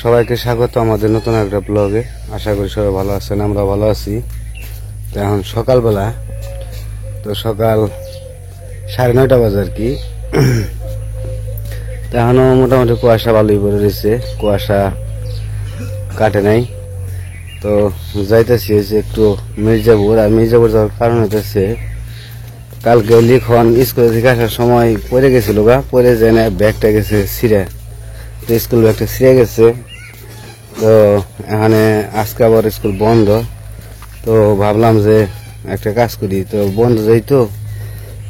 সবাইকে স্বাগত আমাদের নতুন একটা ব্লগে। আশা করি সবাই ভালো আছেন, আমরা ভালো আছি। তো এখন সকালবেলা, তো সকাল 9:30 বাজে আর কি। তো এখনো মোটামুটি কুয়াশা ভালোই পড়ে রয়েছে, কুয়াশা কাটে নাই। তো যাইতেছি একটু মির্জাপুর। আর মির্জাপুর যাওয়ার কারণ হইতেছে কালকে লিখন স্কুল থেকে আসার সময় পড়ে গেছিল, পড়ে যায় না, ব্যাগটা গেছে ছিঁড়ে। তো স্কুল ব্যাগটা ছিঁড়ে গেছে। তো এখানে আজকে আবার স্কুল বন্ধ। তো ভাবলাম যে একটা কাজ করি, তো বন্ধ যাইতো,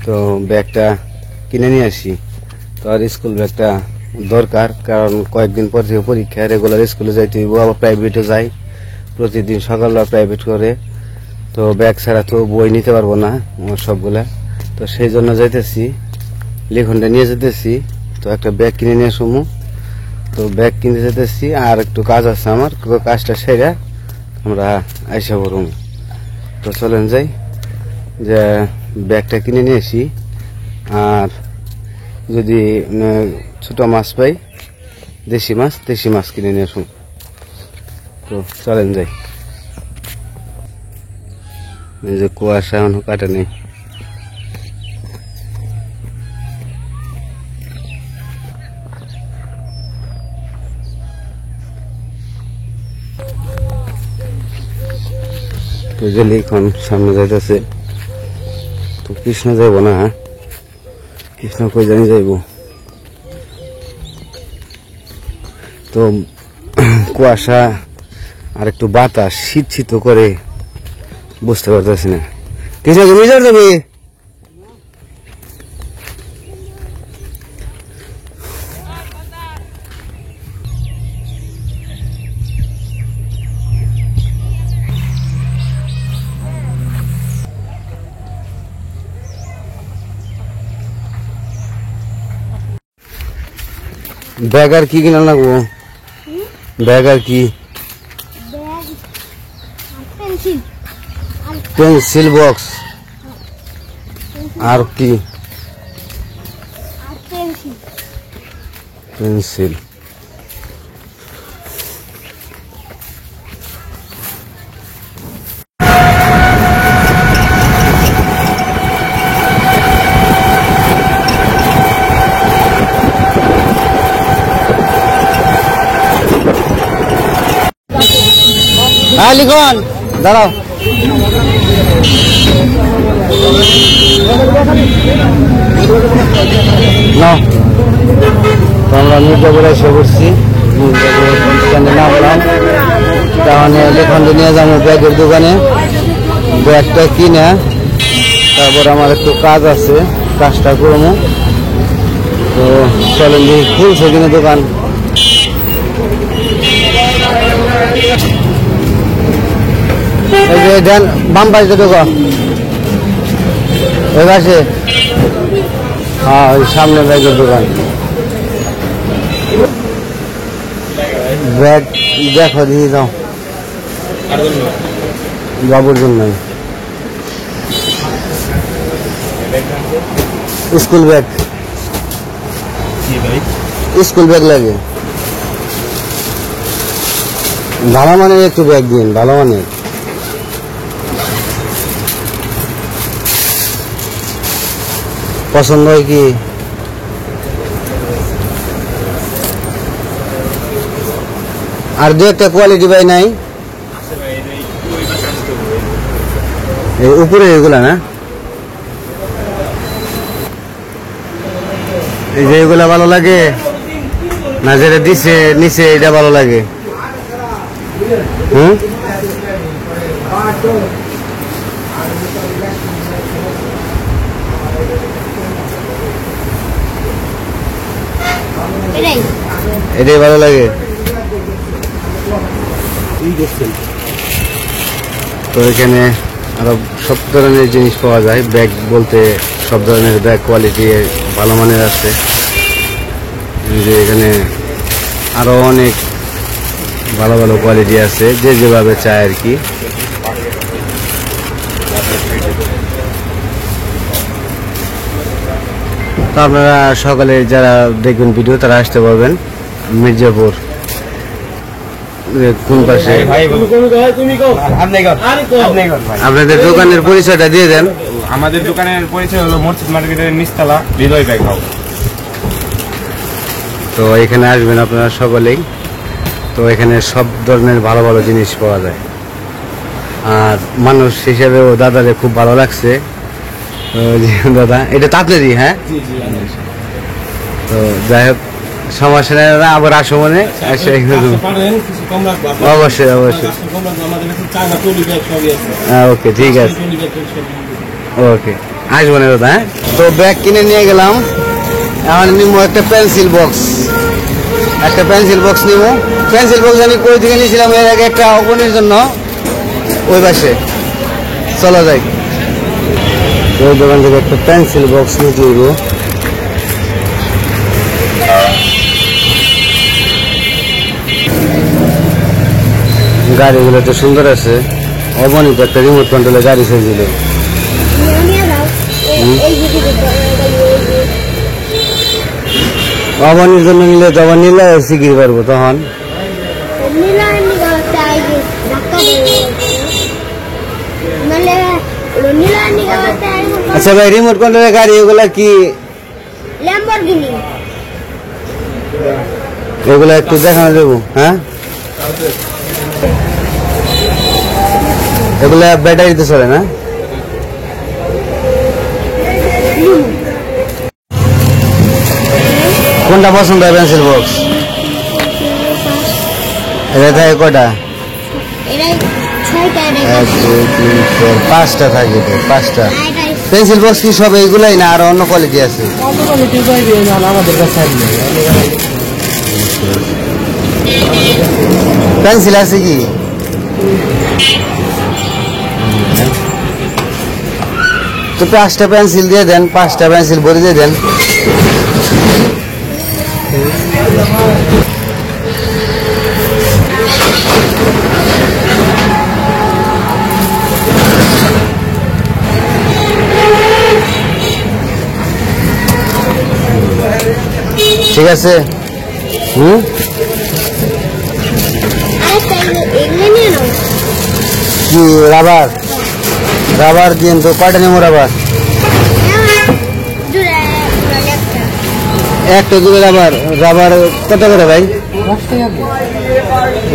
তো ব্যাগটা কিনে নিয়ে আসি। তো আর স্কুল ব্যাগটা দরকার, কারণ কয়েকদিন পর থেকে পরীক্ষা, রেগুলার স্কুলে যাইতে হইব। আবার প্রাইভেটে যাই, প্রতিদিন সকালবেলা প্রাইভেট করে। তো ব্যাগ ছাড়া তো বই নিতে পারবো না সবগুলা। তো সেই জন্য যাইতেছি, লিখনটা নিয়ে যেতেছি। তো একটা ব্যাগ কিনে নিয়ে আসবো। তো ব্যাগ কিনতে যেতেছি, আর একটু কাজ আছে আমার, কাজটা সেরে আমরা আইসা পড়ব। তো চলেন যাই, যে ব্যাগটা কিনে নিয়ে আসি। আর যদি ছোট মাছ পাই, দেশি মাছ কিনে নিয়ে আসুন। তো চলেন যাই। এই যে কুয়াশা এখনো কাটে নেই। তো যে লিখন সামনে যাইতেছে, তো কৃষ্ণ যাইব না, কৃষ্ণ কই জানি যাইব। তো কুয়াশা আর একটু বাতাস, শীত করে বুঝতে পারতেছি না। কৃষ্ণ তুমি যাবি? ব্যাগ আর কি কিনা লাগবো? ব্যাগ আর কি? পেন্সিল বক্স আর কি? পেন্সিল। হ্যাঁ লিখন, দাঁড়াও। তো আমরা মির্জাপুরে এসে পড়ছি, মির্জাপুর স্ট্যান্ডে নামলাম। তাহলে লিখন নিয়ে যাবো ব্যাগের দোকানে, ব্যাগটা কিনে তারপর আমার একটু কাজ আছে, কাজটা করবো। তো চলেন দেখি খুলছে কিনা দোকান। এই যে দেন বাম পাশে ঢোকা, ওই পাশে, হ্যাঁ ওই সামনে ব্যাগের দোকান। ব্যাগ দেখো, দিয়ে দাও বাবুর জন্য। স্কুল ব্যাগ, স্কুল ব্যাগ লাগে ভালো মানের, একটু ব্যাগ দিন ভালো মানের। পছন্দ হয় কি? আর দু একটা কোয়ালিটি ভাই নাই উপরে এগুলা না? এই যে এগুলা ভালো লাগে না, যেটা দিছে নিচে এটা ভালো লাগে? এটাই ভালো লাগে। তো এখানে আরো সব ধরনের জিনিস পাওয়া যায়, ব্যাগ বলতে সব ধরনের ব্যাগ, কোয়ালিটি ভালো মানের আছে। যে এখানে আরো অনেক ভালো ভালো কোয়ালিটি আছে, যে যেভাবে চায় আর কি। তো আপনারা সকালে যারা দেখবেন ভিডিও, তারা আসতে পারবেন মির্জাপুর কোন পাশে? আপনাদের দোকানের পরিচয়টা দিয়ে দেন। আমাদের দোকানের পরিচয় হলো মসজিদ মার্কেটের নিচতলা হৃদয় বাইক হাউস। তো এখানে আসবেন আপনারা সকলেই। তো এখানে সব ধরনের ভালো ভালো জিনিস পাওয়া যায়। আর মানুষ হিসেবেও দাদারে খুব ভালো লাগছে। তো দাদা এটা তাড়াতাড়ি, হ্যাঁ তো যাই হোক সমস্যা নেই দাদা, আবার আসো মনে। অবশ্যই অবশ্যই, হ্যাঁ ওকে ঠিক আছে, ওকে আসবো না দাদা। হ্যাঁ তো ব্যাগ কিনে নিয়ে গেলাম, এখন নিবো একটা পেন্সিল বক্স। নিবো পেন্সিল বক্স আমি কই থেকে নিয়েছিলাম এর আগে একটা অপনের জন্য, ওই পাশে চলো যাই। ওই দোকান থেকে একটা পেন্সিল বক্স নিতে হইব। গাড়িগুলো তো সুন্দর আছে, অবনীত একটা রিমোট কন্ট্রোলের গাড়ি চাইছিল। অবনীর জন্য নিলে তো আবার নিলে শিখিয়ে পারবো তখন। আচ্ছা ভাই, রিমোট কন্ট্রোলের গাড়ি এগুলা কি এগুলা একটু দেখানো দেবো? হ্যাঁ এগুলা ব্যাটারিতে চলে না? কোনটা পছন্দ হয় পেন্সিল বক্স? এটা থাকে কটা? 1 2 3 4 5টা থাকে, 5টা পেন্সিল বক্স। কি সব এইগুলাই না আর অন্য কোয়ালিটি আছে? পেন্সিল আছে কি? তো 5টা পেন্সিল দিয়ে দেন, 5টা পেন্সিল ভরে দিয়ে দেন। ঠিক আছে। কি রাবার? রাবার দিন তো কয়টা নেবো রাবার? একটা দুটো রাবার। রাবার কত করে ভাই?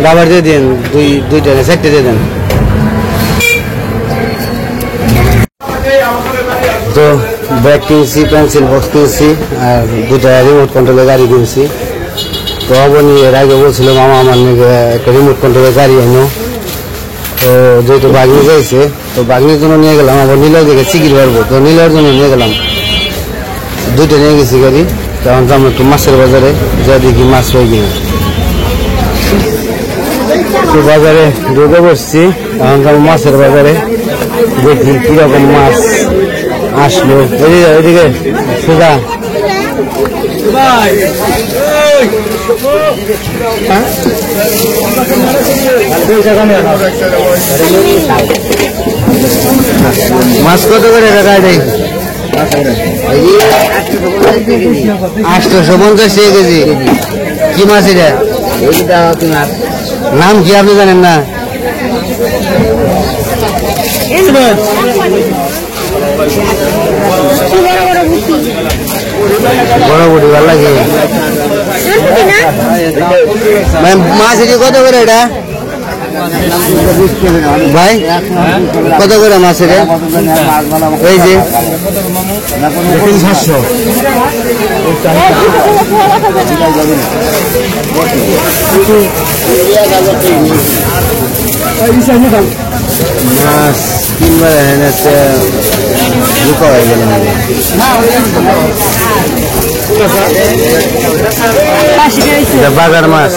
রাবার দিয়ে দিন দুইটা, 4টে দিয়ে দেন। তো ব্যাগ কিনছি, পেন্সিল বক্স কিনছি, আর 2টা রিমোট কন্ট্রোলের গাড়ি কিনছি। তো অবনী এর আগে বলছিল মামা আমার একটা রিমোট কন্ট্রোলের গাড়ি এনো। তো যেহেতু বাগনি যাইছে, তো বাগনির জন্য নিয়ে গেলাম। আবার নীলার দিকে চিকির পারবো, তো নীলার জন্য নিয়ে গেলাম। 2টা নিয়ে গেছি গাড়ি। তখন তো আমরা একটু মাছের বাজারে যা দেখি মাছ পাই কিনা। তো বাজারে ঢুকে বসছি, তখন তো মাছের বাজারে দেখি কিরকম মাছ আসলো। এদিকে সুদা মাছ কত করে টাকা দেয়? 850 কেজি। কি মাছ এটা? নাম কি আপনি জানেন না? বড় বুড়ি ভালো লাগে। মাছ এটি কত করে এটা ভাই? কত করে মাছ এটা? এই যে 700। মাছ কিনবার লুকা হয়ে গেল। বাজার মাছ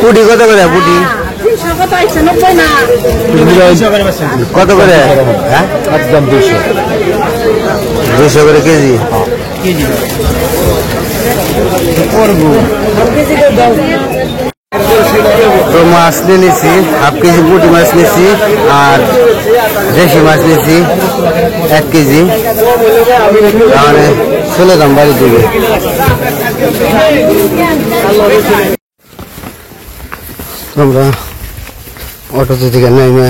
পুটি কত করে? পুটি কত করে? হ্যাঁ একদম 200 করে কেজি। তো মাছ নিয়ে নিছি, হাফ কেজি পুঁটি মাছ নিছি, আর দেশি মাছ নিছি 1 কেজি। তাহলে চলে যাম বাড়ির দিকে। আমরা অটোতে থেকে নেমে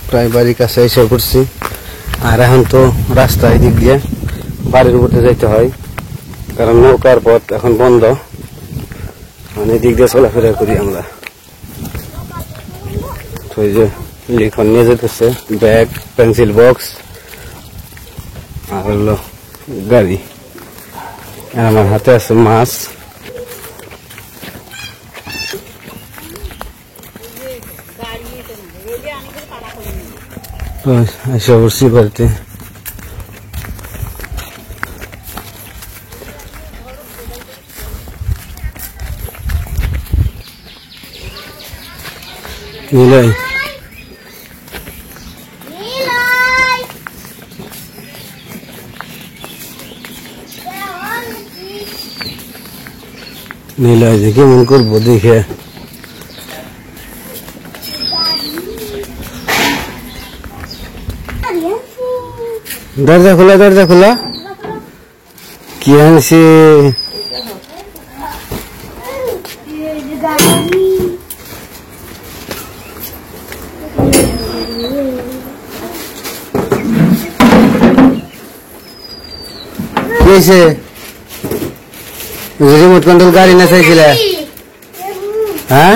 প্রায় বাড়ির কাছে এসে পড়ছি। আর এখন তো রাস্তা এদিক দিয়ে বাড়ির উপরে যাইতে হয়, কারণ নৌকার পথ এখন বন্ধ, মানে এদিক দিয়ে চলাফেরা করি আমরা। তো এই যে লিখন নিয়ে যেতেছে, ব্যাগ, পেন্সিল বক্স আর হলো গাড়ি। আর আমার হাতে আছে মাছ। এসে পড়ছি বাড়িতে। নিলাই নিলাই যে কেমন করবো দেখে। দরজা খোলা, দরজা খোলা। কি আনছি? রিমোট কন্ট্রোল গাড়ি না চাইছিলে? হ্যাঁ,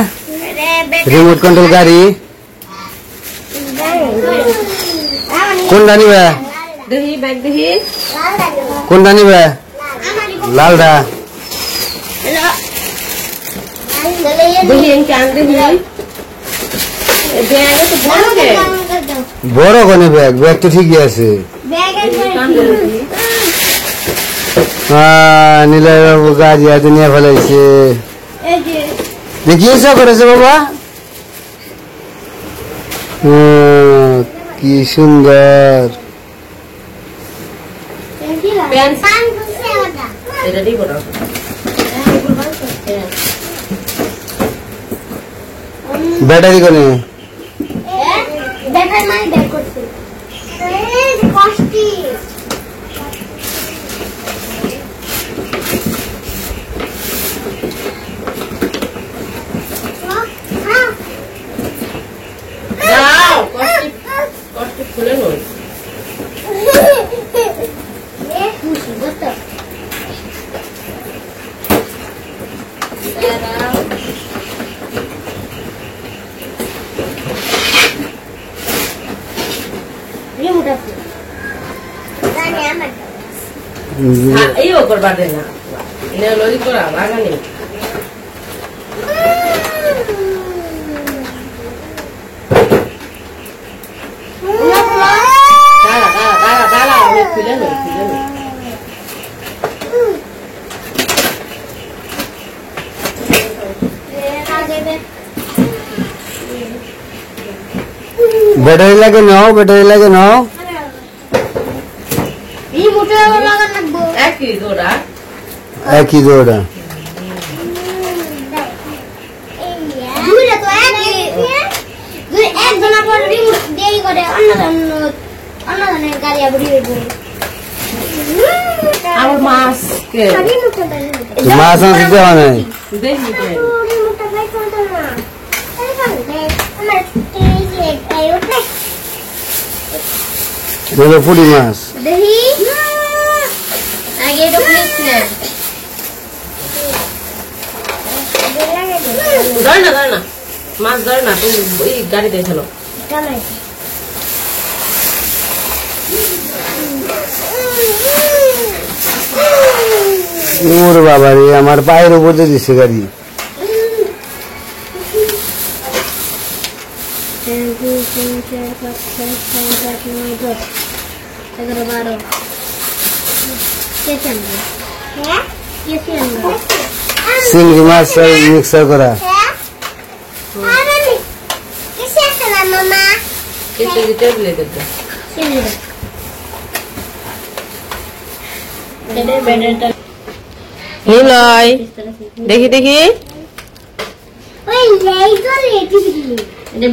রিমোট কন্ট্রোল গাড়ি কোনটা নিবে? কোনটা নিবে? লালটা। বড় কোনে ব্যাগ? ব্যাগ তো ঠিকই আছে। নীলাই বাবু গাড়ি হাতে নিয়ে ফেলাইছে। দেখি এসব করেছে বাবা, কি সুন্দর। ব্যাটারি কোনে? ব্যাটারি লাগে নাও, ব্যাটারি লাগে নাও। একই জোড়া। মাছ আনতে দেওয়া নাই। পুরি মাছ মাছ ধরে না, তুমি ওই গাড়িতে খেলো। ওর বাবা রে, আমার পায়ের উপর দিয়ে দিচ্ছে গাড়ি। চিংড়ি মাছ মিক্সার করা। নিলয় দেখি দেখি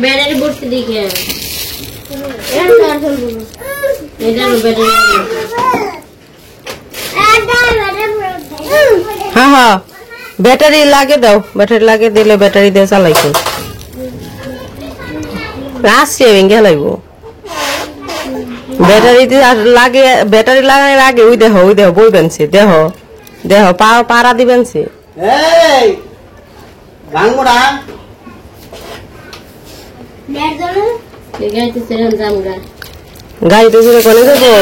ব্যাটারি বসতে দেখে এটা ব্যাটারি হ্যাঁ হ্যাঁ ব্যাটারি লাগে দাও ব্যাটারি লাগে দিলে ব্যাটারি দিয়ে চালাইছো আসছে ভেঙে লাগবো ব্যাটারি লাগে ব্যাটারি লাগানোর আগে ওই দেহ বই বেনছে দেহ দেহ পাড়া দিবেনছে এই গাঙ্গুরা গাড়িতে করে কোনে যাবো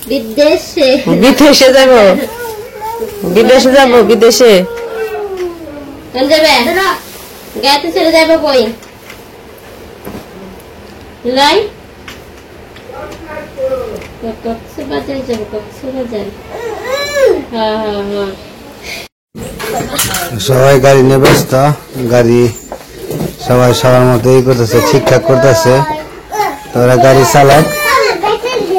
বিদেশে বিদেশে যাব বিদেশে যাব বিদেশে কোন যাবে গাড়িতে ছেড়ে যাবে কই লাই কক্সবাজার যাবে কক্সবাজার হ্যাঁ হ্যাঁ হ্যাঁ সবাই গাড়ি নিয়ে ব্যস্ত গাড়ি সবাই সবার মতো ই করতেছে ঠিকঠাক করতেছে তো ওরা গাড়ি চালাক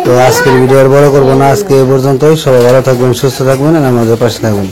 তো আজকের ভিডিও আর বড় করবো না আজকে এই পর্যন্তই সবাই ভালো থাকবেন সুস্থ থাকবেন আর আমাদের পাশে থাকবেন